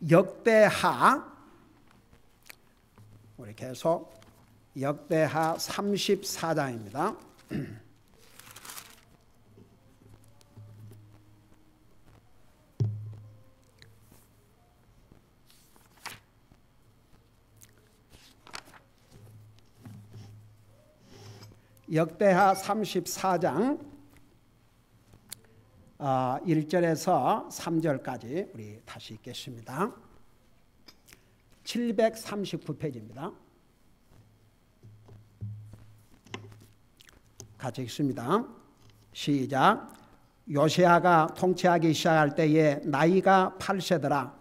역대하, 우리 계속 역대하 34장입니다. 역대하 34장 1절에서 3절까지 우리 다시 읽겠습니다. 739페이지입니다. 같이 읽습니다. 시작. 요시야가 통치하기 시작할 때에 나이가 8세더라.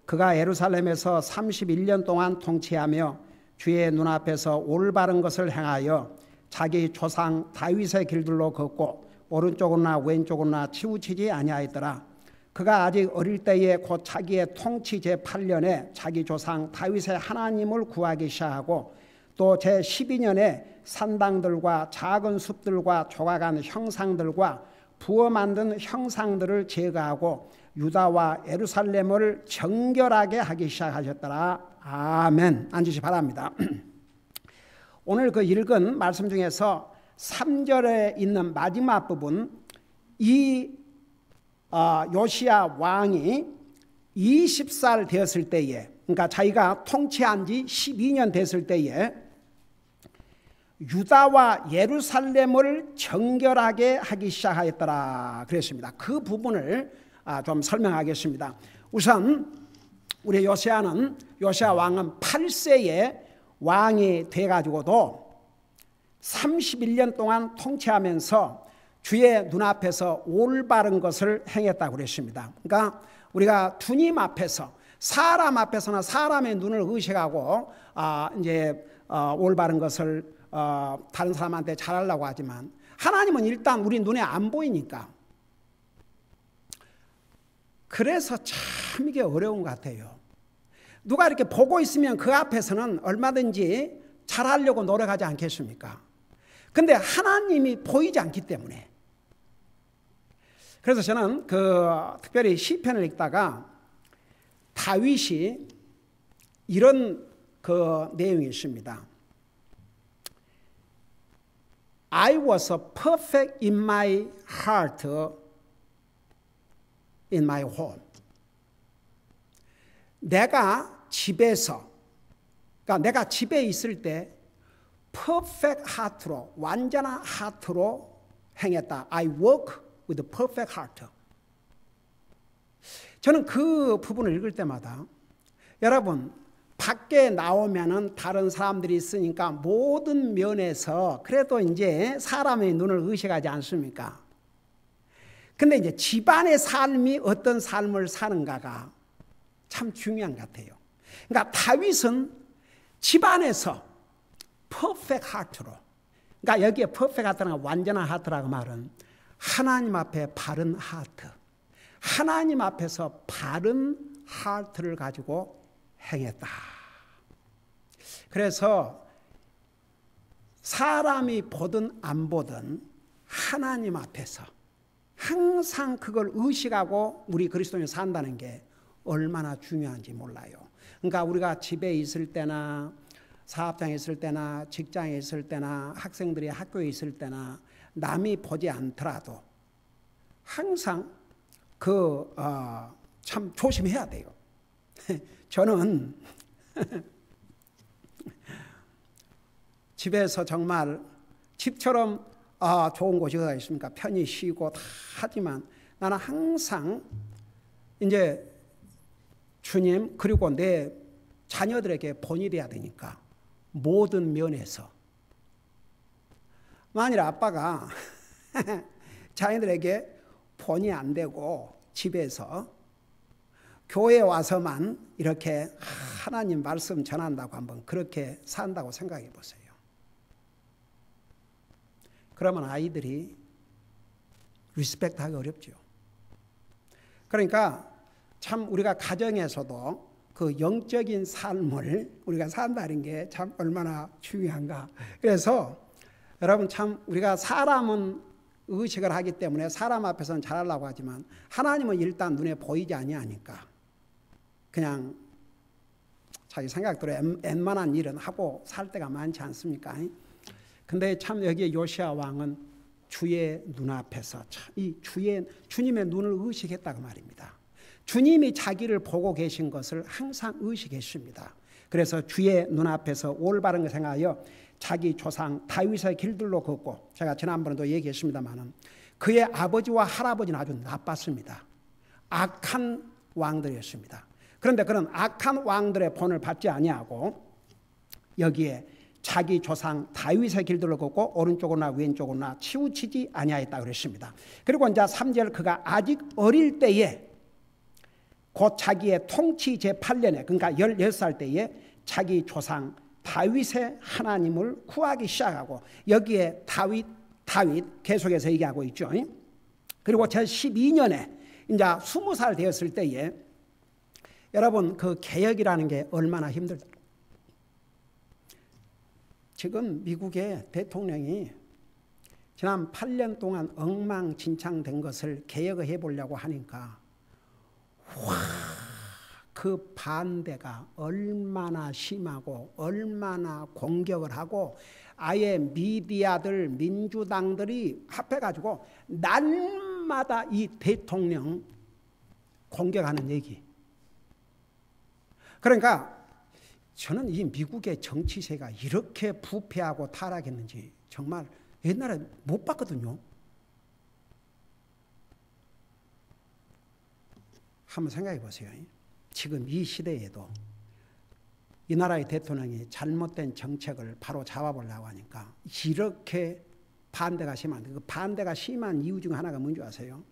그가 예루살렘에서 31년 동안 통치하며 주의 눈앞에서 올바른 것을 행하여 자기 조상 다윗의 길들로 걷고 오른쪽으로나 왼쪽으로나 치우치지 아니하였더라. 그가 아직 어릴 때에 곧 자기의 통치 제8년에 자기 조상 다윗의 하나님을 구하기 시작하고 또 제12년에 산당들과 작은 숲들과 조각한 형상들과 부어 만든 형상들을 제거하고 유다와 예루살렘을 정결하게 하기 시작하셨더라. 아멘. 앉으시 바랍니다. 오늘 그 읽은 말씀 중에서 3절에 있는 마지막 부분, 이 요시야 왕이 20살 되었을 때에, 그러니까 자기가 통치한 지 12년 됐을 때에 유다와 예루살렘을 정결하게 하기 시작하였더라 그랬습니다. 그 부분을 좀 설명하겠습니다. 우선 우리 요시야 왕은 8세에 왕이 돼가지고도 31년 동안 통치하면서 주의 눈앞에서 올바른 것을 행했다고 그랬습니다. 그러니까 우리가 주님 앞에서, 사람 앞에서는 사람의 눈을 의식하고 올바른 것을 다른 사람한테 잘하려고 하지만 하나님은 일단 우리 눈에 안 보이니까, 그래서 참 이게 어려운 것 같아요. 누가 이렇게 보고 있으면 그 앞에서는 얼마든지 잘하려고 노력하지 않겠습니까? 근데 하나님이 보이지 않기 때문에. 그래서 저는 특별히 시편을 읽다가 다윗이 이런 내용이 있습니다. I was perfect in my heart, in my home. 내가 집에서, 그러니까 내가 집에 있을 때 perfect heart로, 완전한 하트로 행했다. I work with a perfect heart. 저는 그 부분을 읽을 때마다, 여러분 밖에 나오면은 다른 사람들이 있으니까 모든 면에서 그래도 이제 사람의 눈을 의식하지 않습니까? 근데 이제 집안의 삶이 어떤 삶을 사는가가 참 중요한 것 같아요. 그러니까 다윗은 집안에서 퍼펙트 하트로, 그러니까 여기에 퍼펙트 하트는 완전한 하트라고 말은 하나님 앞에 바른 하트, 하나님 앞에서 바른 하트를 가지고 행했다. 그래서 사람이 보든 안 보든 하나님 앞에서 항상 그걸 의식하고 우리 그리스도인이 산다는 게 얼마나 중요한지 몰라요. 그러니까 우리가 집에 있을 때나 사업장에 있을 때나 직장에 있을 때나 학생들이 학교에 있을 때나 남이 보지 않더라도 항상 참 조심해야 돼요. 저는 집에서 정말 집처럼 좋은 곳이 어디가 있습니까? 편히 쉬고 다 하지만 나는 항상 이제 주님 그리고 내 자녀들에게 본이 돼야 되니까 모든 면에서, 만일 아빠가 자녀들에게 본이 안 되고 집에서 교회에 와서만 이렇게 하나님 말씀 전한다고 한번 그렇게 산다고 생각해 보세요. 그러면 아이들이 리스펙트하기 어렵죠. 그러니까 참 우리가 가정에서도 그 영적인 삶을 우리가 산다는 게 참 얼마나 중요한가. 그래서 여러분 참 우리가 사람은 의식을 하기 때문에 사람 앞에서는 잘하려고 하지만 하나님은 일단 눈에 보이지 아니하니까 그냥 자기 생각대로 웬만한 일은 하고 살 때가 많지 않습니까? 근데 참 여기 요시야 왕은 주의 눈앞에서 이 주님의 눈을 의식했다고 말입니다. 주님이 자기를 보고 계신 것을 항상 의식했습니다. 그래서 주의 눈앞에서 올바른 것을 행하여 자기 조상 다윗의 길들로 걷고, 제가 지난번에도 얘기했습니다마는 그의 아버지와 할아버지는 아주 나빴습니다. 악한 왕들이었습니다. 그런데 그런 악한 왕들의 본을 받지 아니하고 여기에 자기 조상 다윗의 길들로 걷고 오른쪽으로나 왼쪽으로나 치우치지 아니하였다 그랬습니다. 그리고 이제 3절 그가 아직 어릴 때에 곧 자기의 통치 제8년에 그러니까 16살 때에 자기 조상 다윗의 하나님을 구하기 시작하고, 여기에 다윗 계속해서 얘기하고 있죠. 그리고 제12년에 이제 20살 되었을 때에 여러분 그 개혁이라는 게 얼마나 힘들다. 지금 미국의 대통령이 지난 8년 동안 엉망진창된 것을 개혁해 보려고 하니까 그 반대가 얼마나 심하고 얼마나 공격을 하고 아예 미디어들 민주당들이 합해가지고 날마다 이 대통령 공격하는 얘기. 그러니까 저는 이 미국의 정치세가 이렇게 부패하고 타락했는지 정말 옛날에 못 봤거든요. 한번 생각해 보세요. 지금 이 시대에도 이 나라의 대통령이 잘못된 정책을 바로 잡아보려고 하니까 이렇게 반대가 심한데, 그 반대가 심한 이유 중 하나가 뭔지 아세요?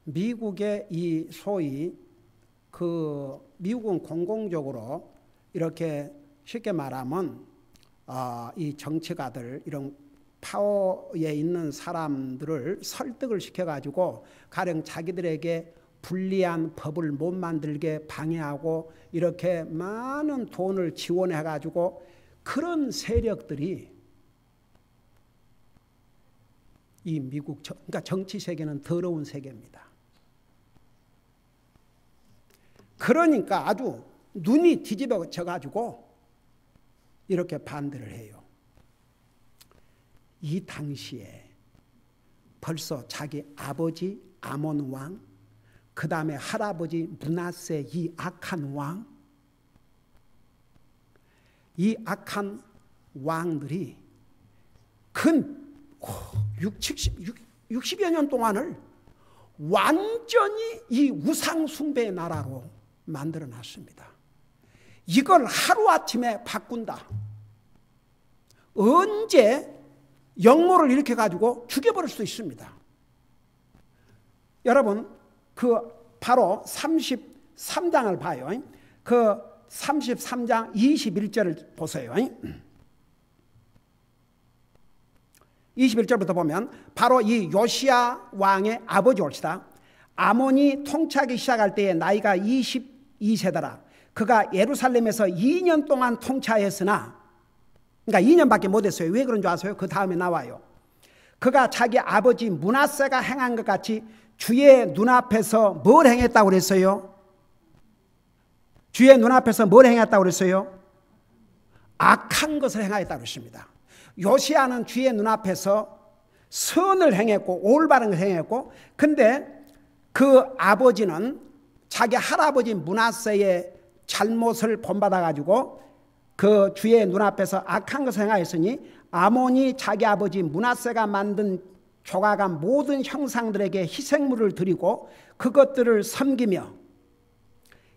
미국의 이 소위 미국은 공공적으로 이렇게 쉽게 말하면 이 정치가들 이런 파워에 있는 사람들을 설득을 시켜가지고 가령 자기들에게 불리한 법을 못 만들게 방해하고 이렇게 많은 돈을 지원해가지고 그런 세력들이 이 미국 그러니까 정치 세계는 더러운 세계입니다. 그러니까 아주 눈이 뒤집어져 가지고 이렇게 반대를 해요. 이 당시에 벌써 자기 아버지 아몬 왕, 그 다음에 할아버지 므낫세 이 악한 왕, 이 악한 왕들이 근 60여 년 동안을 완전히 이 우상숭배의 나라로 만들어 놨습니다. 이걸 하루아침에 바꾼다. 언제 역모를 일으켜가지고 죽여버릴 수도 있습니다. 여러분 바로 33장을 봐요. 그 33장 21절을 보세요. 21절부터 보면 바로 이 요시야 왕의 아버지 올시다. 아몬이 통치하기 시작할 때에 나이가 22세더라. 그가 예루살렘에서 2년 동안 통치하였으나, 그러니까 2년밖에 못했어요. 왜 그런 줄 아세요? 그 다음에 나와요. 그가 자기 아버지 므낫세가 행한 것 같이 주의 눈앞에서 뭘 행했다고 그랬어요? 주의 눈앞에서 뭘 행했다고 그랬어요? 악한 것을 행하였다고 그랬습니다. 요시야는 주의 눈앞에서 선을 행했고 올바른 것을 행했고, 근데 그 아버지는 자기 할아버지 므낫세의 잘못을 본받아 가지고 그 주의 눈앞에서 악한 것을 행하였으니 아몬이 자기 아버지 므낫세가 만든 조각한 모든 형상들에게 희생물을 드리고 그것들을 섬기며,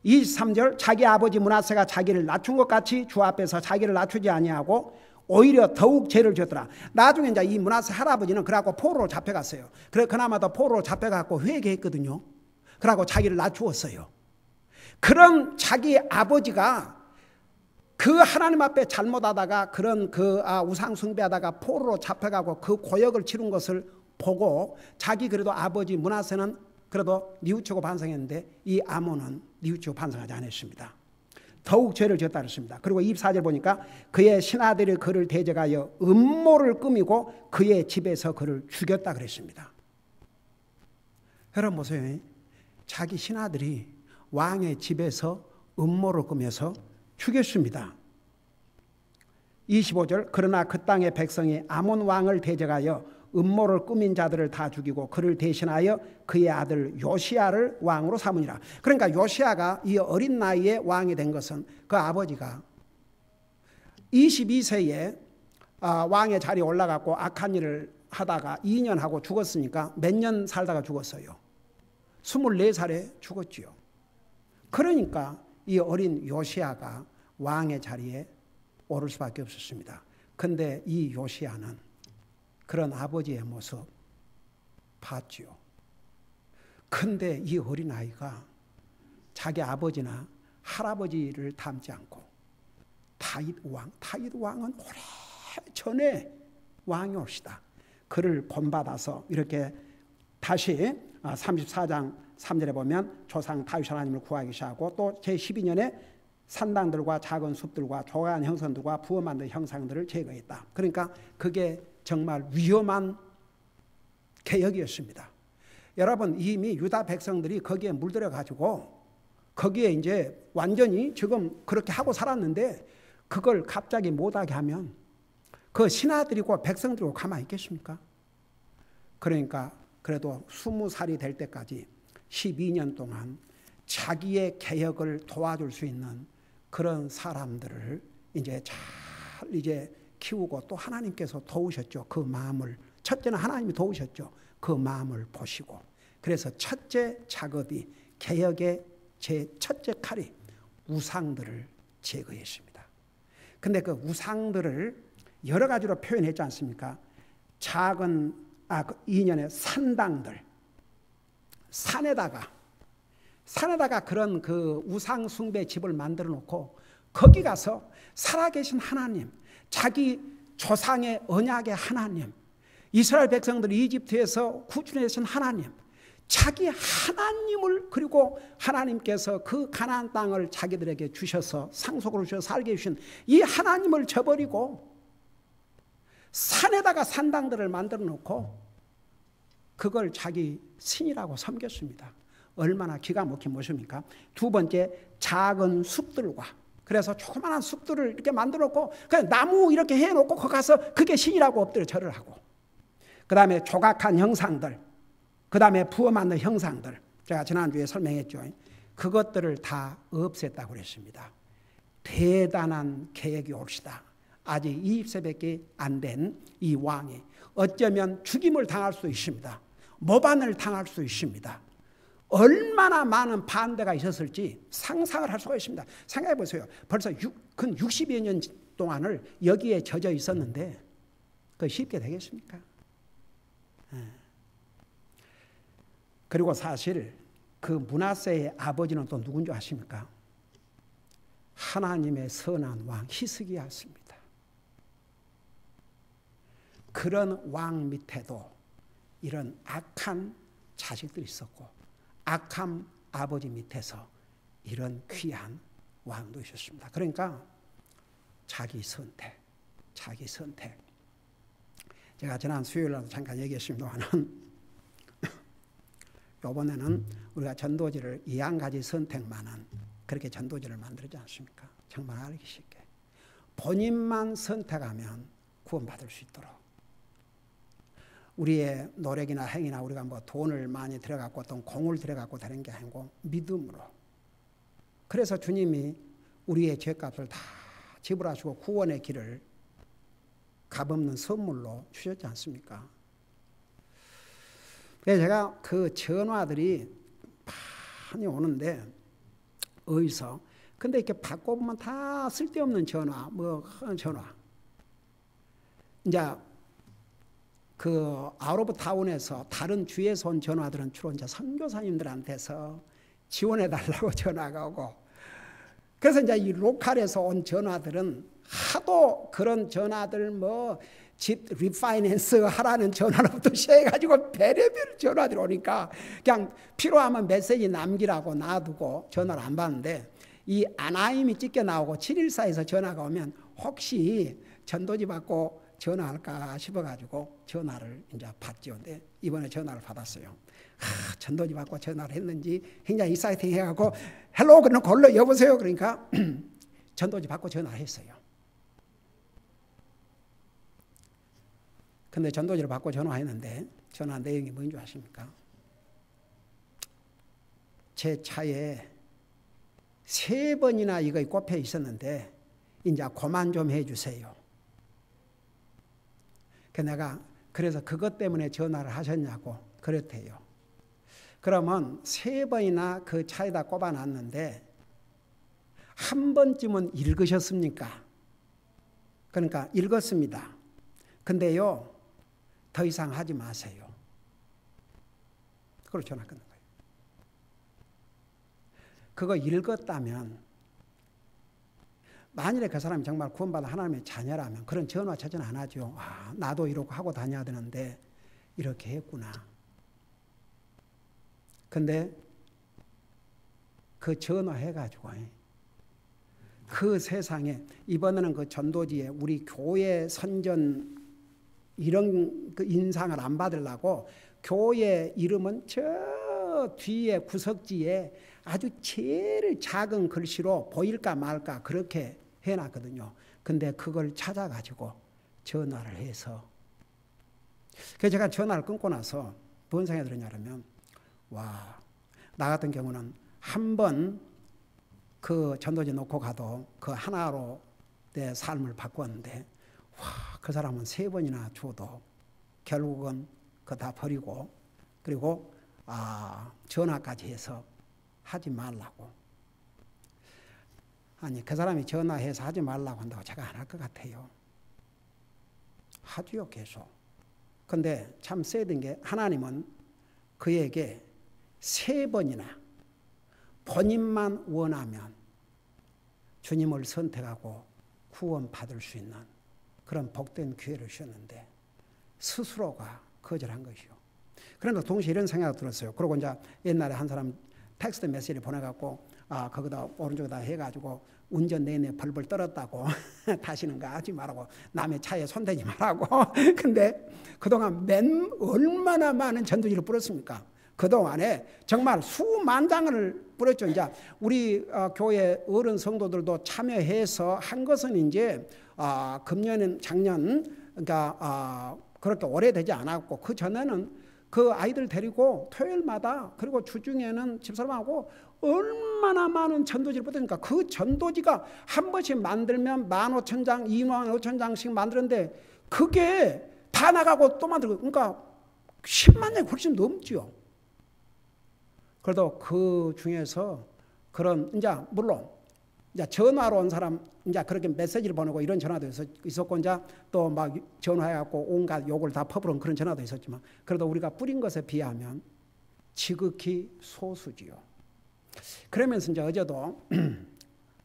23절 자기 아버지 므낫세가 자기를 낮춘 것 같이 주 앞에서 자기를 낮추지 아니하고 오히려 더욱 죄를 지었더라. 나중에 이제 이 므낫세 할아버지는 그래갖고 포로로 잡혀갔어요. 그래 그나마도 포로로 잡혀갖고 회개했거든요. 그러고 자기를 낮추었어요. 그런 자기 아버지가 그 하나님 앞에 잘못하다가 그런 우상 숭배하다가 포로로 잡혀가고 그 고역을 치른 것을 보고 자기 그래도 아버지 므낫세는 그래도 뉘우치고 반성했는데 이 아몬은 뉘우치고 반성하지 않았습니다. 더욱 죄를 지었다 그랬습니다. 그리고 24절 보니까 그의 신하들이 그를 대적하여 음모를 꾸미고 그의 집에서 그를 죽였다 그랬습니다. 여러분 보세요. 자기 신하들이 왕의 집에서 음모를 꾸며서 죽였습니다. 25절 그러나 그 땅의 백성이 아몬 왕을 대적하여 음모를 꾸민 자들을 다 죽이고 그를 대신하여 그의 아들 요시야를 왕으로 삼으니라. 그러니까 요시야가 이 어린 나이에 왕이 된 것은 그 아버지가 22세에 왕의 자리에 올라갔고 악한 일을 하다가 2년 하고 죽었으니까 몇 년 살다가 죽었어요. 24살에 죽었지요. 그러니까 이 어린 요시야가 왕의 자리에 오를 수밖에 없었습니다. 근데 이 요시야는 그런 아버지의 모습 봤지요. 근데 이 어린아이가 자기 아버지나 할아버지를 닮지 않고 다윗 왕은 오래전에 왕이 옵시다. 그를 본받아서 이렇게 다시 34장 3절에 보면 조상 다윗 하나님을 구하기 시작하고 또 제12년에 산당들과 작은 숲들과 조그만 형상들과 부어 만든 형상들을 제거했다. 그러니까 그게 정말 위험한 개혁이었습니다. 여러분 이미 유다 백성들이 거기에 물들어 가지고 거기에 이제 완전히 지금 그렇게 하고 살았는데 그걸 갑자기 못하게 하면 그 신하들이고 백성들이고 가만히 있겠습니까? 그러니까 그래도 20살이 될 때까지 12년 동안 자기의 개혁을 도와줄 수 있는 그런 사람들을 이제 잘 키우고 또 하나님께서 도우셨죠. 그 마음을 첫째는 하나님이 도우셨죠. 그 마음을 보시고 그래서 첫째 작업이 개혁의 제 첫째 칼이 우상들을 제거했습니다. 근데 그 우상들을 여러 가지로 표현했지 않습니까? 작은 2년의 산당들 산에다가 그런 그 우상 숭배 집을 만들어 놓고 거기 가서 살아계신 하나님, 자기 조상의 언약의 하나님, 이스라엘 백성들이 이집트에서 구출하신 하나님, 자기 하나님을 그리고 하나님께서 그 가나안 땅을 자기들에게 주셔서 상속으로 주셔서 살게 해주신 이 하나님을 저버리고 산에다가 산당들을 만들어 놓고 그걸 자기 신이라고 섬겼습니다. 얼마나 기가 막힌 모습입니까? 두 번째 작은 숲들과 그래서 조그마한 숲들을 이렇게 만들어 놓고 그냥 나무 이렇게 해놓고 거기 가서 그게 신이라고 엎드려 절을 하고 그 다음에 조각한 형상들 그 다음에 부어 만든 형상들 제가 지난주에 설명했죠. 그것들을 다 없앴다고 그랬습니다. 대단한 계획이 옵시다. 아직 20세밖에 안 된 이 왕이 어쩌면 죽임을 당할 수 있습니다. 모반을 당할 수 있습니다. 얼마나 많은 반대가 있었을지 상상을 할 수가 있습니다. 생각해 보세요. 벌써 60여 년 동안을 여기에 젖어 있었는데 그거 쉽게 되겠습니까? 그리고 사실 그 므낫세의 아버지는 또 누군지 아십니까? 하나님의 선한 왕 히스기야였습니다. 그런 왕 밑에도 이런 악한 자식들이 있었고 악한 아버지 밑에서 이런 귀한 왕도 있었습니다. 그러니까 자기 선택. 제가 지난 수요일날도 잠깐 얘기했습니다만 이번에는 우리가 전도지를 2가지 선택만은 그렇게 전도지를 만들지 않습니까? 정말 알기 쉽게. 본인만 선택하면 구원받을 수 있도록. 우리의 노력이나 행위나 우리가 뭐 돈을 많이 들여갖고 어떤 공을 들여갖고 되는 게 아니고 믿음으로. 그래서 주님이 우리의 죄값을 다 지불하시고 구원의 길을 값없는 선물로 주셨지 않습니까? 그래서 제가 그 전화들이 많이 오는데 어디서 근데 이렇게 바꿔보면 다 쓸데없는 전화, 전화. 이제 그 아웃 오브 타운에서 다른 주에서 온 전화들은 주로 이제 선교사님들한테서 지원해 달라고 전화가 오고 그래서 이제 이 로컬에서 온 전화들은 하도 그런 전화들 집 리파이낸스 하라는 전화로부터 시작해가지고 별의별 전화들이 오니까 그냥 필요하면 메시지 남기라고 놔두고 전화를 안 받는데 이 아나임이 찍혀 나오고 714에서 전화가 오면 혹시 전도지 받고 전화할까 싶어가지고 전화를 이제 받죠. 근데 이번에 전화를 받았어요. 전도지 받고 전화를 했는지 굉장히 익사이팅 해갖고 헬로 그러는 걸로 여보세요. 그러니까 전도지 받고 전화했어요. 근데 전도지를 받고 전화했는데 전화 내용이 뭔지 아십니까? 제 차에 3번이나 이거 꼽혀 있었는데 이제 그만 좀 해주세요. 내가 그래서 그것 때문에 전화를 하셨냐고 그랬대요. 그러면 3번이나 그 차에다 꼽아놨는데 한 번쯤은 읽으셨습니까? 그러니까 읽었습니다. 근데요 더 이상 하지 마세요. 그걸 전화 끊는 거예요. 그거 읽었다면 만일에 그 사람이 정말 구원받은 하나님의 자녀라면 그런 전화 처전 안 하죠. 나도 이러고 하고 다녀야 되는데 이렇게 했구나. 근데 그 전화해가지고 그 세상에 이번에는 그 전도지에 우리 교회 선전 이런 그 인상을 안 받으려고 교회 이름은 저 뒤에 구석지에 아주 제일 작은 글씨로 보일까 말까 그렇게 해놨거든요. 근데 그걸 찾아가지고 전화를 해서 그래서 제가 전화를 끊고 나서 뭔 생각이 들었냐면 나 같은 경우는 한 번 그 전도지 놓고 가도 그 하나로 내 삶을 바꿨는데 그 사람은 3번이나 줘도 결국은 그거 다 버리고 그리고 전화까지 해서 하지 말라고. 아니 그 사람이 전화해서 하지 말라고 한다고 제가 안 할 것 같아요. 하지요 계속. 근데 참 세든 게 하나님은 그에게 3번이나 본인만 원하면 주님을 선택하고 구원받을 수 있는 그런 복된 기회를 주셨는데 스스로가 거절한 것이요. 그런데 동시에 이런 생각이 들었어요. 그러고 이제 옛날에 한 사람 텍스트 메시지를 보내갖고 거기다 오른쪽에다 해가지고 운전 내내 벌벌 떨었다고 다시는 거 하지 말라고 남의 차에 손대지 말라고. 근데 그동안 얼마나 많은 전도지를 뿌렸습니까? 그동안에 정말 수만장을 뿌렸죠. 이제 우리 교회 어른 성도들도 참여해서 한 것은 이제 금년 작년 그러니까 그렇게 오래되지 않았고 그 전에는 그 아이들 데리고 토요일마다 그리고 주중에는 집사람하고 얼마나 많은 전도지를 뿌렸으니까 그 전도지가 한 번씩 만들면 15,000장, 25,000장씩 만드는데 그게 다 나가고 또 만들고 그러니까 10만 장이 훨씬 넘죠. 그래도 그 중에서 그런 이제 물론 이제 전화로 온 사람 이제 그렇게 메시지를 보내고 이런 전화도 있었고 이제 또 막 전화해갖고 온갖 욕을 다 퍼부은 그런 전화도 있었지만 그래도 우리가 뿌린 것에 비하면 지극히 소수지요. 그러면서 이제 어제도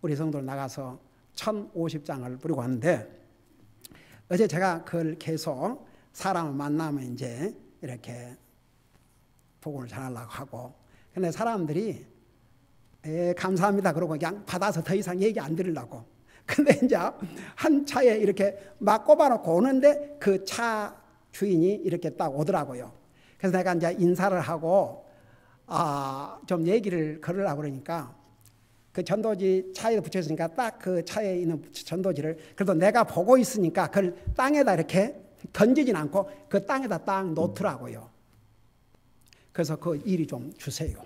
우리 성도들 나가서 1050장을 뿌리고 왔는데 어제 제가 그걸 계속 사람을 만나면 이제 이렇게 복음을 전하려고 하고 근데 사람들이 감사합니다 그러고 그냥 받아서 더 이상 얘기 안 드리려고. 근데 이제 한 차에 이렇게 막 꼽아놓고 오는데 그 차 주인이 이렇게 딱 오더라고요. 그래서 내가 이제 인사를 하고 좀 얘기를 걸으려고 그러니까 그 전도지 차에 붙여있으니까 딱 그 차에 있는 전도지를 그래도 내가 보고 있으니까 그걸 땅에다 이렇게 던지진 않고 그 땅에다 딱 놓더라고요. 그래서 그 일이 좀 주세요.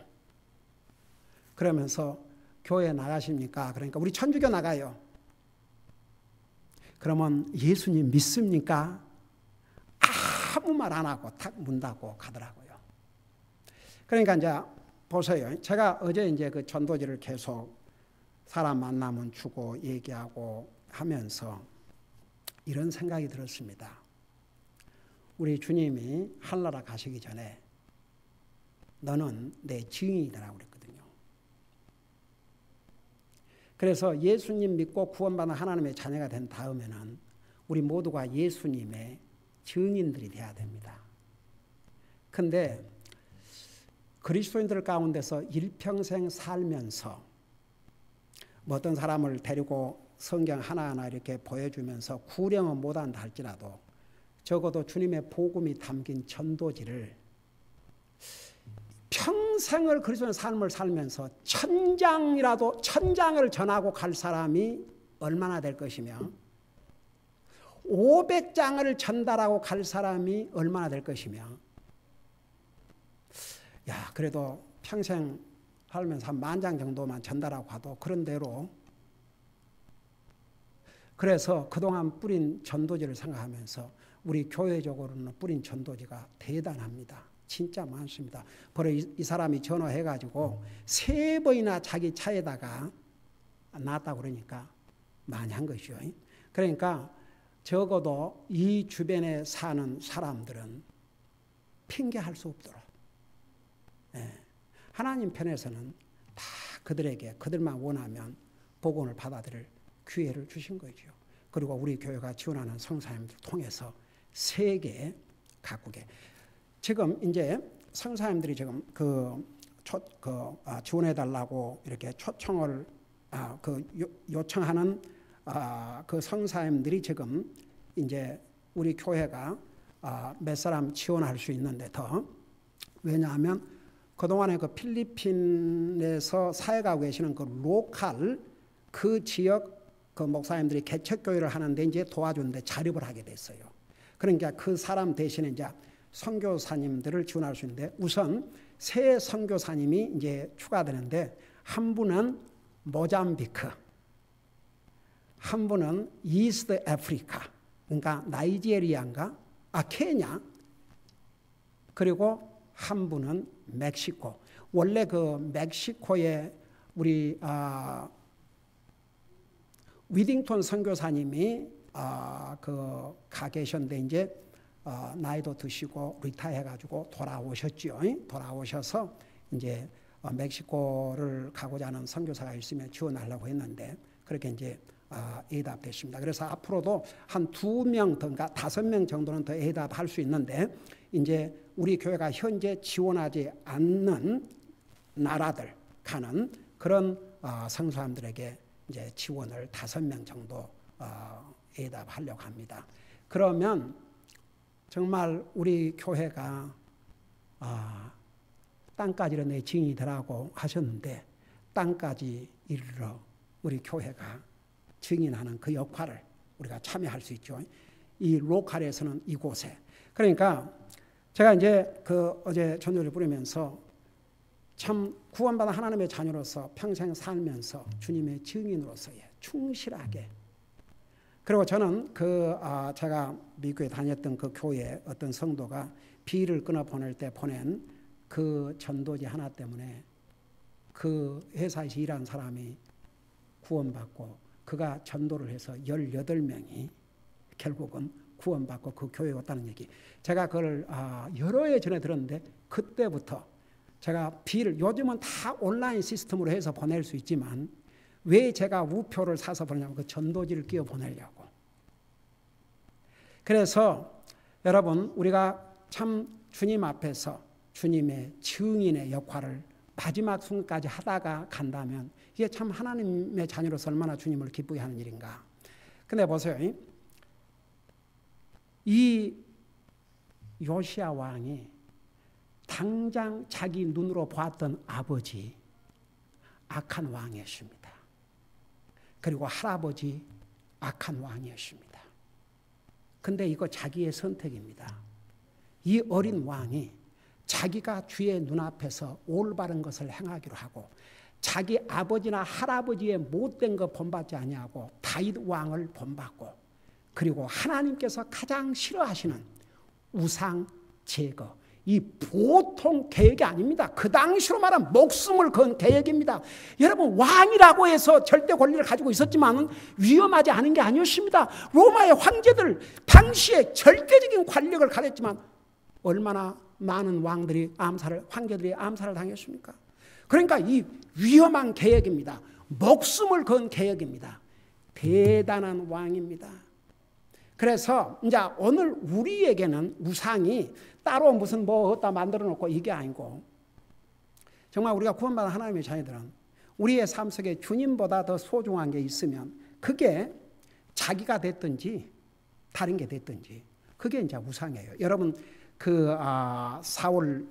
그러면서 교회 나가십니까? 그러니까 우리 천주교 나가요. 그러면 예수님 믿습니까? 아무 말 안 하고 탁 문 닫고 가더라고요. 그러니까 이제 보세요. 제가 어제 이제 그 전도지를 계속 사람 만나면 주고 얘기하고 하면서 이런 생각이 들었습니다. 우리 주님이 하늘나라 가시기 전에 너는 내 증인이라고 그랬거든요. 그래서 예수님 믿고 구원받은 하나님의 자녀가 된 다음에는 우리 모두가 예수님의 증인들이 돼야 됩니다. 근데 그리스도인들 가운데서 일평생 살면서 뭐 어떤 사람을 데리고 성경 하나하나 이렇게 보여주면서 구령은 못한다 할지라도 적어도 주님의 복음이 담긴 전도지를 평생을 그리스도의 삶을 살면서 천장을 전하고 갈 사람이 얼마나 될 것이며 500장을 전달하고 갈 사람이 얼마나 될 것이며 그래도 평생 살면서 한 10,000장 정도만 전달하고 가도 그런 대로 그래서 그동안 뿌린 전도지를 생각하면서 우리 교회적으로는 뿌린 전도지가 대단합니다. 진짜 많습니다. 바로 이 사람이 전화해가지고 3번이나 자기 차에다가 놨다고 그러니까 많이 한 것이요. 그러니까 적어도 이 주변에 사는 사람들은 핑계할 수 없도록 하나님 편에서는 다 그들만 원하면 복음을 받아들일 기회를 주신 거죠. 그리고 우리 교회가 지원하는 성사님들 통해서 세계 각국에 지금 이제 성사님들이 지금 지원해달라고 이렇게 초청을 요청하는 그 성사님들이 지금 이제 우리 교회가 몇 사람 지원할 수 있는데 더 왜냐하면 그동안에 그 필리핀에서 사역하고 계시는 그 로컬 그 지역 그 목사님들이 개척교회를 하는데 이제 도와주는데 자립을 하게 됐어요. 그러니까 그 사람 대신에 이제 선교사님들을 지원할 수 있는데 우선 새 선교사님이 이제 추가되는데 한 분은 모잠비크, 한 분은 이스트 아프리카, 그러니까 나이지리아인가, 케냐, 그리고 한 분은 멕시코. 원래 그 멕시코에 우리 위딩턴 선교사님이 가 계셨는데 이제 나이도 드시고 리타해가지고 돌아오셨죠. 돌아오셔서 이제 멕시코를 가고자 하는 선교사가 있으면 지원하려고 했는데 그렇게 이제 애답됐습니다. 그래서 앞으로도 한 2명 더, 그러니까 5명 정도는 더 애답할 수 있는데 이제 우리 교회가 현재 지원하지 않는 나라들 가는 그런 성사님들에게 이제 지원을 5명 정도 애답하려고 합니다. 그러면 정말 우리 교회가 땅까지 내 증인이 되라고 하셨는데 땅까지 이르러 우리 교회가 증인하는 그 역할을 우리가 참여할 수 있죠. 이 로컬에서는 이곳에. 그러니까 제가 이제 어제 전도를 부르면서 참 구원받은 하나님의 자녀로서 평생 살면서 주님의 증인으로서의 충실하게 그리고 저는 제가 미국에 다녔던 그 교회 어떤 성도가 비를 끊어 보낼 때 보낸 그 전도지 하나 때문에 그 회사에서 일하는 사람이 구원받고 그가 전도를 해서 18명이 결국은 구원받고 그 교회에 왔다는 얘기. 제가 그걸 여러 해 전에 들었는데 그때부터 제가 비를 요즘은 다 온라인 시스템으로 해서 보낼 수 있지만 왜 제가 우표를 사서 보내냐면 그 전도지를 끼워 보내려고. 그래서 여러분 우리가 참 주님 앞에서 주님의 증인의 역할을 마지막 순간까지 하다가 간다면 이게 참 하나님의 자녀로서 얼마나 주님을 기쁘게 하는 일인가. 근데 보세요. 이 요시야 왕이 당장 자기 눈으로 보았던 아버지 악한 왕이었습니다. 그리고 할아버지 악한 왕이었습니다. 근데 이거 자기의 선택입니다. 이 어린 왕이 자기가 주의 눈앞에서 올바른 것을 행하기로 하고 자기 아버지나 할아버지의 못된 것 본받지 아니하고 다윗 왕을 본받고 그리고 하나님께서 가장 싫어하시는 우상 제거, 이 보통 계획이 아닙니다. 그 당시로 말하면 목숨을 건 계획입니다. 여러분 왕이라고 해서 절대 권리를 가지고 있었지만 위험하지 않은 게 아니었습니다. 로마의 황제들 당시에 절대적인 권력을 가졌지만 얼마나 많은 황제들이 암살을 당했습니까? 그러니까 이 위험한 계획입니다. 목숨을 건 계획입니다. 대단한 왕입니다. 그래서 이제 오늘 우리에게는 우상이 따로 무슨 어디다 만들어 놓고 이게 아니고 정말 우리가 구원받은 하나님의 자녀들은 우리의 삶 속에 주님보다 더 소중한 게 있으면 그게 자기가 됐든지 다른 게 됐든지 그게 이제 우상이에요. 여러분 사울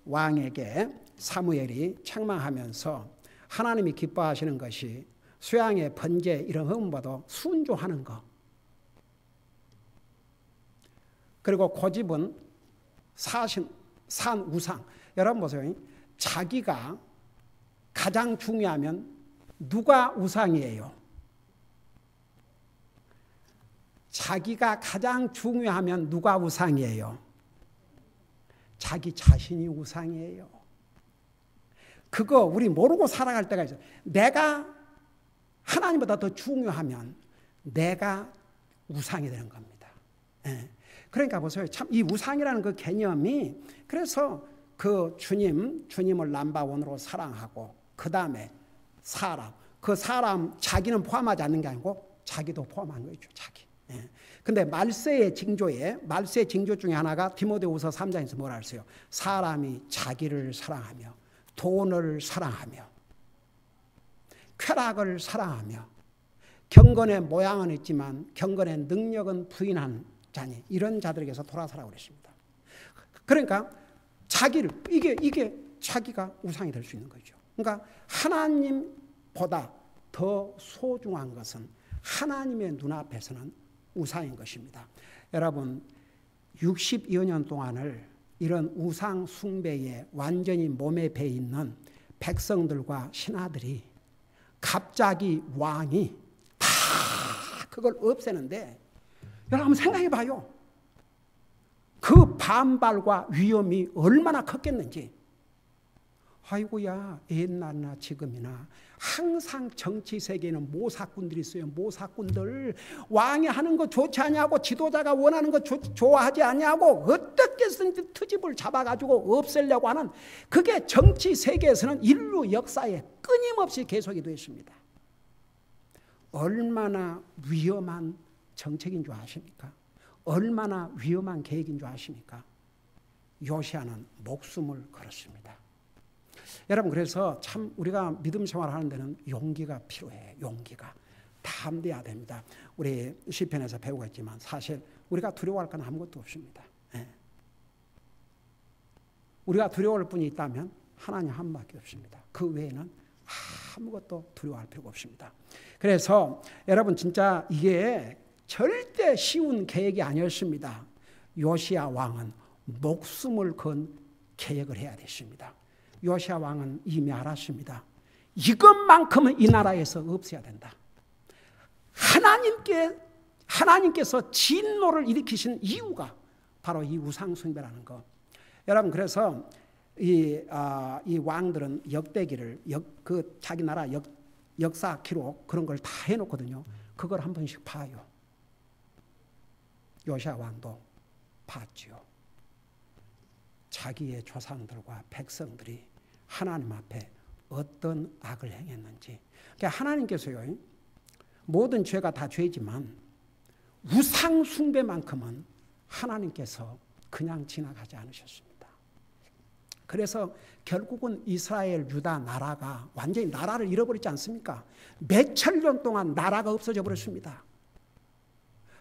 왕에게 사무엘이 책망하면서 하나님이 기뻐하시는 것이 수양의 번제 이런 헌금보다 순종하는 거. 그리고 고집은 산 우상. 여러분 보세요. 자기가 가장 중요하면 누가 우상이에요? 자기가 가장 중요하면 누가 우상이에요? 자기 자신이 우상이에요. 그거 우리 모르고 살아갈 때가 있어요. 내가 하나님보다 더 중요하면 내가 우상이 되는 겁니다. 예. 그러니까 보세요. 참 이 우상이라는 그 개념이 그래서 그 주님을 넘버원으로 사랑하고 그 다음에 그 사람 자기는 포함하지 않는 게 아니고 자기도 포함한 거죠. 자기. 예. 근데 말세의 징조 중에 하나가 디모데후서 3장에서 뭐라 했어요? 사람이 자기를 사랑하며 돈을 사랑하며 쾌락을 사랑하며 경건의 모양은 있지만 경건의 능력은 부인한 자니 이런 자들에게서 돌아서라고 그랬습니다. 그러니까 이게 자기가 우상이 될 수 있는 거죠. 그러니까 하나님보다 더 소중한 것은 하나님의 눈앞에서는 우상인 것입니다. 여러분 60여 년 동안을 이런 우상 숭배에 완전히 몸에 배 있는 백성들과 신하들이 갑자기 왕이 다 그걸 없애는데 여러분 한번 생각해 봐요. 그 반발과 위험이 얼마나 컸겠는지. 아이고야, 옛날이나 지금이나 항상 정치 세계에는 모사꾼들이 있어요. 모사꾼들. 왕이 하는 거 좋지 않냐고, 지도자가 원하는 거 좋아하지 않냐고 어떻게든 트집을 잡아가지고 없애려고 하는, 그게 정치 세계에서는 인류 역사에 끊임없이 계속이 되어 있습니다. 얼마나 위험한 정책인 줄 아십니까? 얼마나 위험한 계획인 줄 아십니까? 요시야는 목숨을 걸었습니다. 여러분, 그래서 참 우리가 믿음 생활하는 데는 용기가 필요해요. 용기가 담대해야 됩니다. 우리 시편에서 배우고 있지만 사실 우리가 두려워할 건 아무것도 없습니다. 예. 우리가 두려워할 뿐이 있다면 하나님 한 분밖에 없습니다. 그 외에는 아무것도 두려워할 필요가 없습니다. 그래서 여러분 진짜 이게 절대 쉬운 계획이 아니었습니다. 요시야 왕은 목숨을 건 계획을 해야 됐습니다. 요시야 왕은 이미 알았습니다. 이것만큼은 이 나라에서 없애야 된다. 하나님께서 진노를 일으키신 이유가 바로 이 우상숭배라는 것. 여러분, 그래서 이 왕들은 역대기를 그 자기 나라 역사 기록 그런 걸 다 해놓거든요. 그걸 한 번씩 봐요. 요시야 왕도 봤죠. 자기의 조상들과 백성들이 하나님 앞에 어떤 악을 행했는지. 그러니까 하나님께서요, 모든 죄가 다 죄지만 우상 숭배만큼은 하나님께서 그냥 지나가지 않으셨습니다. 그래서 결국은 이스라엘 유다 나라가 완전히 나라를 잃어버리지 않습니까? 몇천 년 동안 나라가 없어져 버렸습니다.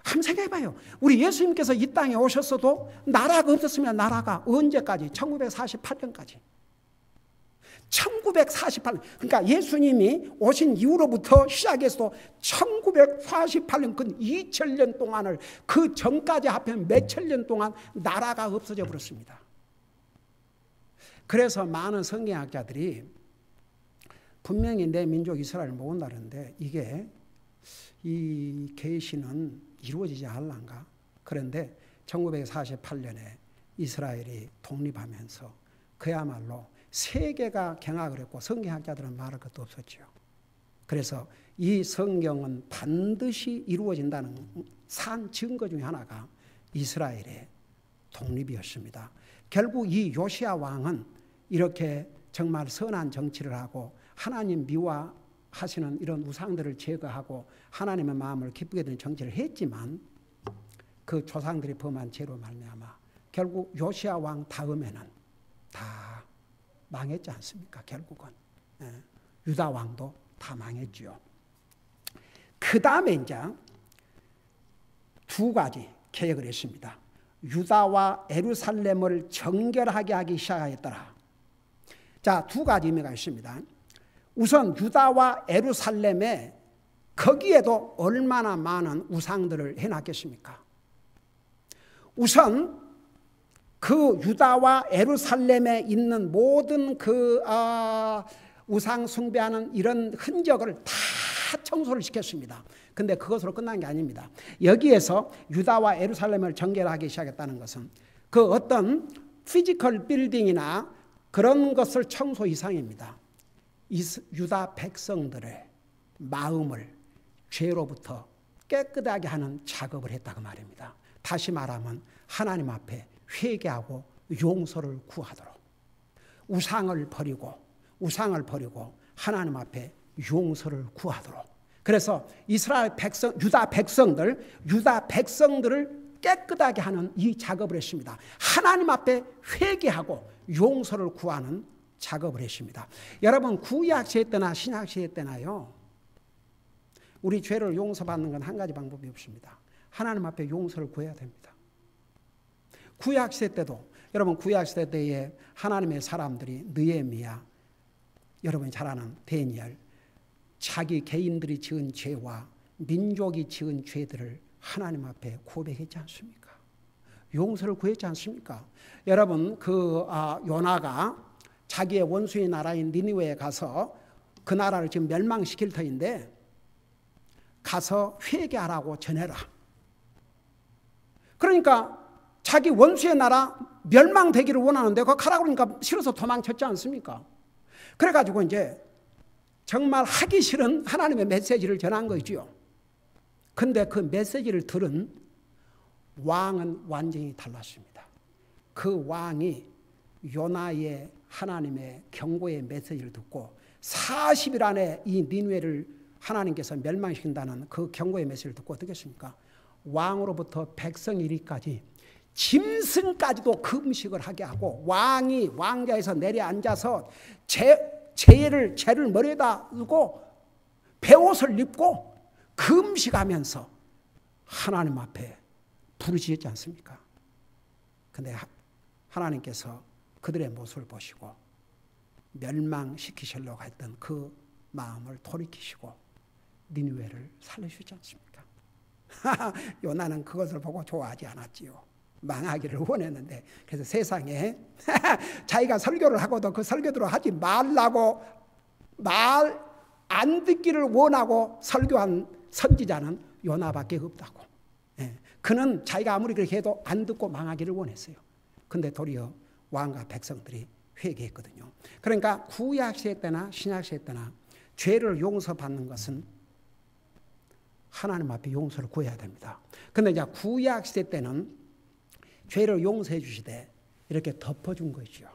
한번 생각해봐요. 우리 예수님께서 이 땅에 오셨어도 나라가 없었으면 나라가 언제까지? 1948년까지. 1948년. 그러니까 예수님이 오신 이후로부터 시작해서 1948년, 그 2000년 동안을, 그 전까지 합하면 몇천 년 동안 나라가 없어져 버렸습니다. 그래서 많은 성경학자들이 분명히 내 민족 이스라엘을 모은다는데 이게 이 계시는 이루어지지 않을란가? 그런데 1948년에 이스라엘이 독립하면서 그야말로 세계가 경악을 했고 성경학자들은 말할 것도 없었죠. 그래서 이 성경은 반드시 이루어진다는 산 증거 중에 하나가 이스라엘의 독립이었습니다. 결국 이 요시야 왕은 이렇게 정말 선한 정치를 하고 하나님 미워하시는 이런 우상들을 제거하고 하나님의 마음을 기쁘게 되는 정치를 했지만 그 조상들이 범한 죄로 말미암아 결국 요시야 왕 다음에는 다 망했지 않습니까? 결국은 유다 왕도 다 망했죠. 그 다음에 이제 두 가지 계획을 했습니다. 유다와 예루살렘을 정결하게 하기 시작하였더라. 자, 두 가지 의미가 있습니다. 우선 유다와 예루살렘에 거기에도 얼마나 많은 우상들을 해놨겠습니까? 우선 그 유다와 예루살렘에 있는 모든 그 우상 숭배하는 이런 흔적을 다 청소를 시켰습니다. 근데 그것으로 끝난 게 아닙니다. 여기에서 유다와 예루살렘을 정결하기 시작했다는 것은 그 어떤 피지컬 빌딩이나 그런 것을 청소 이상입니다. 유다 백성들의 마음을 죄로부터 깨끗하게 하는 작업을 했다고 말입니다. 다시 말하면 하나님 앞에 회개하고 용서를 구하도록 우상을 버리고 하나님 앞에 용서를 구하도록. 그래서 이스라엘 백성, 유다 백성들을 깨끗하게 하는 이 작업을 했습니다. 하나님 앞에 회개하고 용서를 구하는 작업을 했습니다. 여러분, 구약 시대 때나 신약 시대 때나요, 우리 죄를 용서받는 건 한 가지 방법이 없습니다. 하나님 앞에 용서를 구해야 됩니다. 구약 시대 때도, 여러분, 구약 시대 때에 하나님의 사람들이 느헤미야, 여러분이 잘 아는 다니엘, 자기 개인들이 지은 죄와 민족이 지은 죄들을 하나님 앞에 고백했지 않습니까? 용서를 구했지 않습니까? 여러분, 요나가 자기의 원수의 나라인 니느웨에 가서 그 나라를 지금 멸망시킬 터인데 가서 회개하라고 전해라. 그러니까 자기 원수의 나라 멸망되기를 원하는데 그거 가라고 그러니까 싫어서 도망쳤지 않습니까? 그래가지고 이제 정말 하기 싫은 하나님의 메시지를 전한 거지요. 근데 그 메시지를 들은 왕은 완전히 달랐습니다. 그 왕이 요나의 하나님의 경고의 메시지를 듣고 40일 안에 이 니느웨를 하나님께서 멸망시킨다는 그 경고의 메시지를 듣고 어떻게 했습니까? 왕으로부터 백성 이리까지 짐승까지도 금식을 하게 하고 왕이 왕좌에서 내려앉아서 죄를 머리에다 두고 베옷을 입고 금식하면서 하나님 앞에 부르짖었지 않습니까? 근데 하나님께서 그들의 모습을 보시고 멸망시키시려고 했던 그 마음을 돌이키시고 니느웨를 살려주지 않습니까? 요나는 그것을 보고 좋아하지 않았지요. 망하기를 원했는데, 그래서 세상에 자기가 설교를 하고도 그 설교대로 하지 말라고 말 안 듣기를 원하고 설교한 선지자는 요나밖에 없다고. 그는 자기가 아무리 그렇게 해도 안 듣고 망하기를 원했어요. 근데 도리어 왕과 백성들이 회개했거든요. 그러니까 구약 시대 때나 신약 시대 때나 죄를 용서받는 것은 하나님 앞에 용서를 구해야 됩니다. 근데 이제 구약 시대 때는 죄를 용서해 주시되 이렇게 덮어준 것이죠.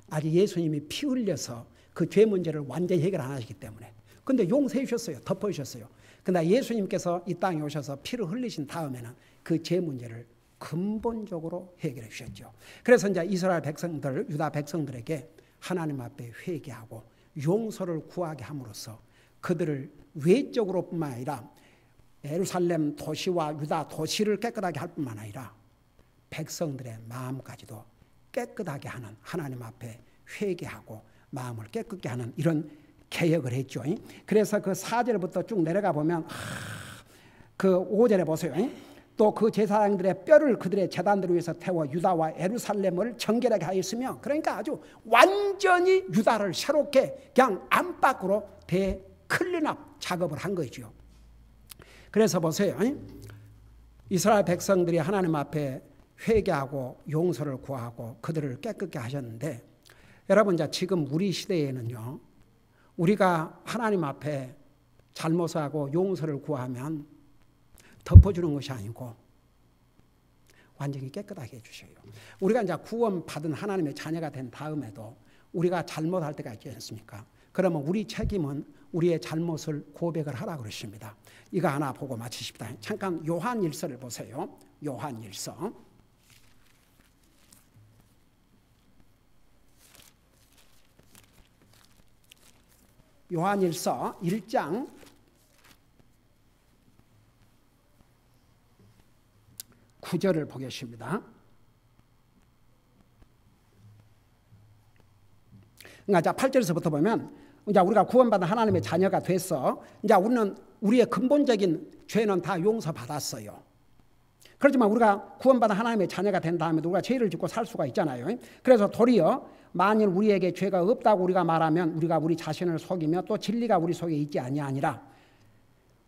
아직 예수님이 피 흘려서 그 죄 문제를 완전히 해결 안 하시기 때문에. 근데 용서해 주셨어요. 덮어주셨어요. 근데 예수님께서 이 땅에 오셔서 피를 흘리신 다음에는 그 죄 문제를 근본적으로 해결해 주셨죠. 그래서 이제 이스라엘 백성들, 유다 백성들에게 하나님 앞에 회개하고 용서를 구하게 함으로써 그들을 외적으로뿐만 아니라 예루살렘 도시와 유다 도시를 깨끗하게 할 뿐만 아니라 백성들의 마음까지도 깨끗하게 하는, 하나님 앞에 회개하고 마음을 깨끗게 하는 이런 개혁을 했죠. 그래서 그 4절부터 쭉 내려가 보면 그 5절에 보세요. 또 그 제사장들의 뼈를 그들의 제단들 위에서 태워 유다와 예루살렘을 정결하게 하였으며, 그러니까 아주 완전히 유다를 새롭게 그냥 안팎으로 대클린업 작업을 한 거죠. 그래서 보세요. 이스라엘 백성들이 하나님 앞에 회개하고 용서를 구하고 그들을 깨끗게 하셨는데, 여러분, 이제 지금 우리 시대에는요, 우리가 하나님 앞에 잘못을 하고 용서를 구하면 덮어주는 것이 아니고 완전히 깨끗하게 해주셔요. 우리가 이제 구원받은 하나님의 자녀가 된 다음에도 우리가 잘못할 때가 있지 않습니까? 그러면 우리 책임은 우리의 잘못을 고백을 하라 그러십니다. 이거 하나 보고 마치십시다. 잠깐 요한일서를 보세요. 요한일서. 요한일서 1장 9절을 보겠습니다. 그러니까 자 8절에서부터 보면 이제 우리가 구원받은 하나님의 자녀가 됐어. 이제 우리는 우리의 근본적인 죄는 다 용서받았어요. 그렇지만 우리가 구원받은 하나님의 자녀가 된 다음에도 우리가 죄를 짓고 살 수가 있잖아요. 그래서 도리어 만일 우리에게 죄가 없다고 우리가 말하면 우리가 우리 자신을 속이며 또 진리가 우리 속에 있지 아니하니라.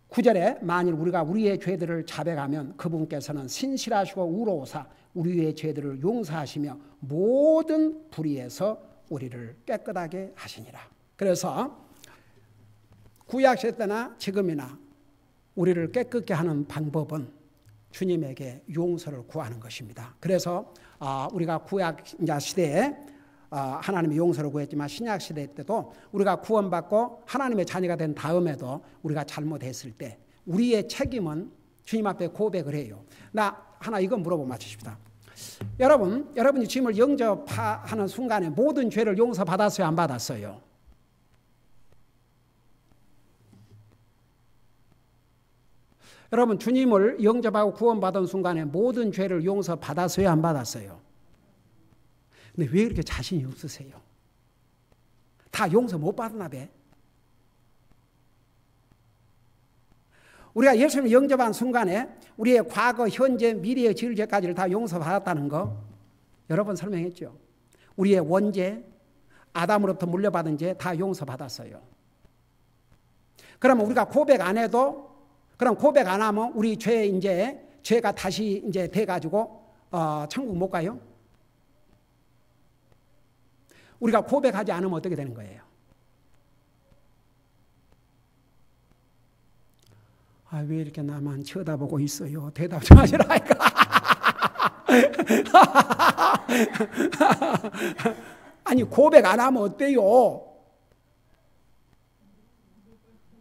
9절에 만일 우리가 우리의 죄들을 자백하면 그분께서는 신실하시고 의로우사 우리의 죄들을 용서하시며 모든 불의에서 우리를 깨끗하게 하시니라. 그래서 구약시대 때나 지금이나 우리를 깨끗게 하는 방법은 주님에게 용서를 구하는 것입니다. 그래서 우리가 구약 시대에 하나님의 용서를 구했지만 신약 시대 때도 우리가 구원받고 하나님의 자녀가 된 다음에도 우리가 잘못했을 때 우리의 책임은 주님 앞에 고백을 해요. 나 하나 이거 물어보고 마치십시다. 여러분이 주님을 영접하는 순간에 모든 죄를 용서받았어요? 안 받았어요? 여러분 주님을 영접하고 구원받은 순간에 모든 죄를 용서받았어요? 안 받았어요? 근데 왜 이렇게 자신이 없으세요? 다 용서 못 받나 봐. 우리가 예수님을 영접한 순간에 우리의 과거, 현재, 미래의 지을 죄까지를 다 용서받았다는 거 여러 번 설명했죠. 우리의 원죄, 아담으로부터 물려받은 죄 다 용서받았어요. 그러면 우리가 고백 안 해도 그럼 고백 안 하면 우리 죄가 다시 돼가지고 천국 못 가요? 우리가 고백하지 않으면 어떻게 되는 거예요? 왜 이렇게 나만 쳐다보고 있어요? 대답 좀 하시라니까. 아니 고백 안 하면 어때요?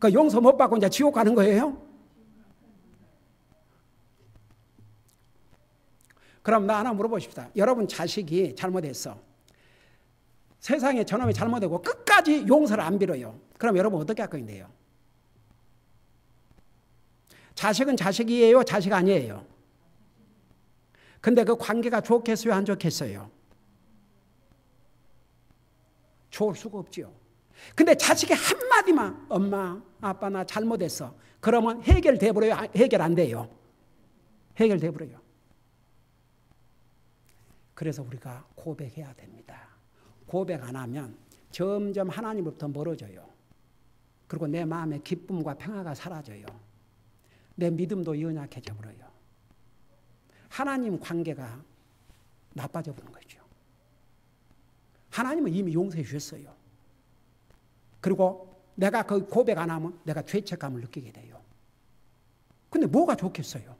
그 용서 못 받고 이제 지옥 가는 거예요? 그럼 나 하나 물어보십시다. 여러분 자식이 잘못했어. 세상에 저놈이 잘못하고 끝까지 용서를 안 빌어요. 그럼 여러분 어떻게 할 건데요? 자식은 자식이에요? 자식 아니에요? 근데 그 관계가 좋겠어요? 안 좋겠어요? 좋을 수가 없지요. 근데 자식이 한마디만 엄마, 아빠 나 잘못했어. 그러면 해결돼 버려요? 해결 안 돼요? 해결돼 버려요. 그래서 우리가 고백해야 됩니다. 고백 안 하면 점점 하나님으로부터 멀어져요. 그리고 내 마음의 기쁨과 평화가 사라져요. 내 믿음도 연약해져 버려요. 하나님 관계가 나빠져 버리는 거죠. 하나님은 이미 용서해 주셨어요. 그리고 내가 그 고백 안 하면 내가 죄책감을 느끼게 돼요. 근데 뭐가 좋겠어요?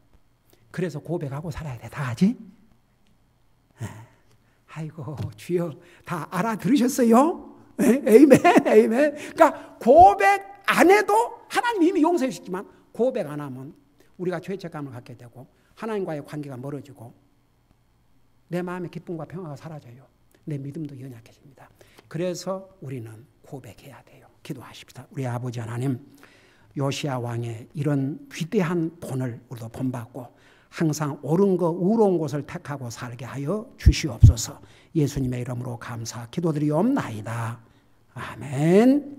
그래서 고백하고 살아야 돼. 다 하지? 아이고 주여 다 알아들으셨어요? 에이멘 에이멘. 그러니까 고백 안 해도 하나님 이미 용서해 주셨지만 고백 안 하면 우리가 죄책감을 갖게 되고 하나님과의 관계가 멀어지고 내 마음의 기쁨과 평화가 사라져요. 내 믿음도 연약해집니다. 그래서 우리는 고백해야 돼요. 기도하십시다. 우리 아버지 하나님, 요시야 왕의 이런 위대한 본을 우리도 본받고 항상 옳은 것, 의로운 곳을 택하고 살게 하여 주시옵소서. 예수님의 이름으로 감사 기도드리옵나이다. 아멘.